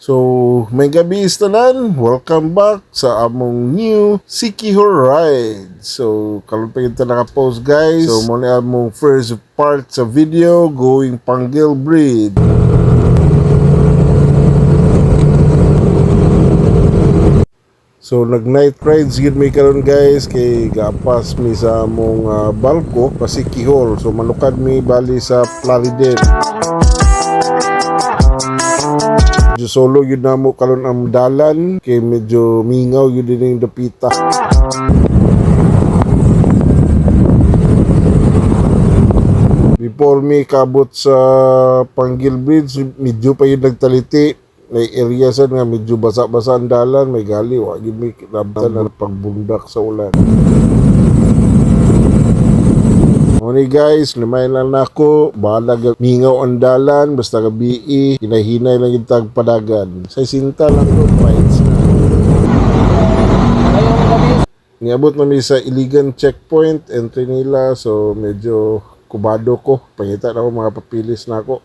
So, may gabi istanan. Welcome back sa among new Sikihor ride. So, karon pa kita naka-post guys. So, muna among first part sa video going Panggil Bridge. So nag-night rides gid mi karon guys kay gapas mi sa among balko pa Sikihor. So manukad mi bali sa Plaridel. Medyo solo yun na mo karon ang dalan kay medyo mingaw yun din yung dapita. Before me kabot sa Panggil Bridge, medyo pa yun nagtaliti. May area sa nga medyo basa-basa ang dalan, may gali, wag yun may kinabtan na pagbundak sa ulan. Morning guys, limay lang na ako, bahala mingaw ang dalan, basta gabi hinahinay lang yung tagpadagan. Sa sinta lang yung fights na. Niabot namin sa Iligan checkpoint, entry nila, so medyo kubado ko. Pangita na ako, mga papilis na ako.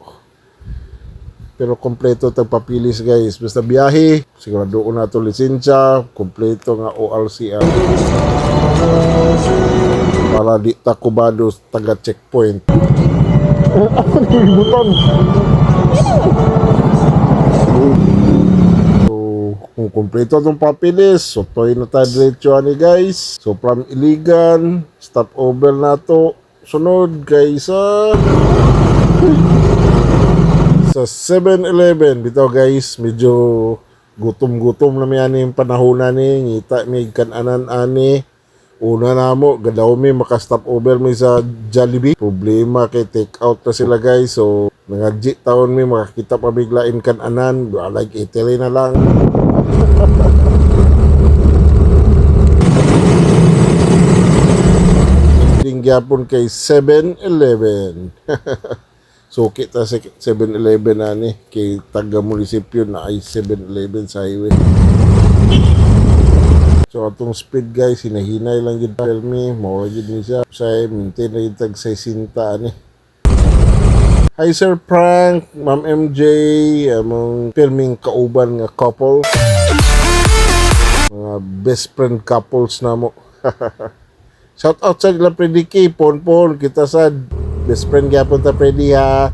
Pero kompleto tagpapilis guys. Basta biyahe, sigurado ko na ito lisensya, kompleto nga ORCR. Para di takubado taga checkpoint. So, kung kompleto itong papilis, so toy na tayo diretso ni guys. So, from Iligan, stop over na to. Sunod guys, sa 7-Eleven bitaw guys, medyo gutom-gutom na mi ani yung panahon ni ngita mi kananan ani. Una na mo gadaw mi maka-stop over mi sa Jollibee. Problema kay take out na sila guys. So nangadji taon mi makakita pa biglain kananan, like Italy na lang. Ding gyapon kay 7-Eleven. So kita sa 7-Eleven na ni kay taga munisipyo na ay 7-Eleven sa highway. So atong speed guys, hinahinay lang yun tell me, mawala yun niya sa maintain na yung tag 60 ni. Hi Sir Frank, Ma'am MJ, among filming kauban nga couple, mga best friend couples na mo. Shout out sa ilang prediki, pon kita sad best friend gyapon ta Freddy ha.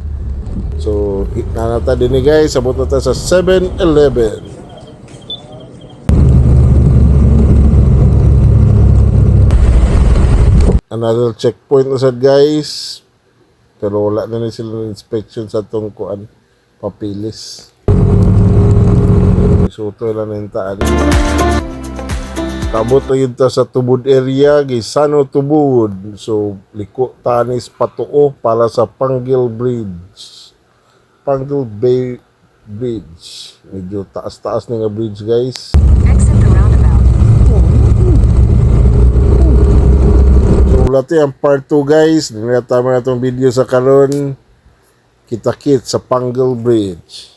So hit na nata din guys, abot na ta sa 7-Eleven. Another checkpoint na sad guys, pero wala na sila ng inspection sa tong kuan papilis. So ito lang nintaan. Kabot na yun ta sa Tubod area, Gisano Tubod. So, liko tanis patuo para sa Panggil Bridge. Panggil Bay Bridge. Medyo taas-taas na nga bridge, guys. Exit the roundabout. So, wala ang part 2, guys. Dinatama na itong video sa karon. Kita-kit sa Panggil Bridge.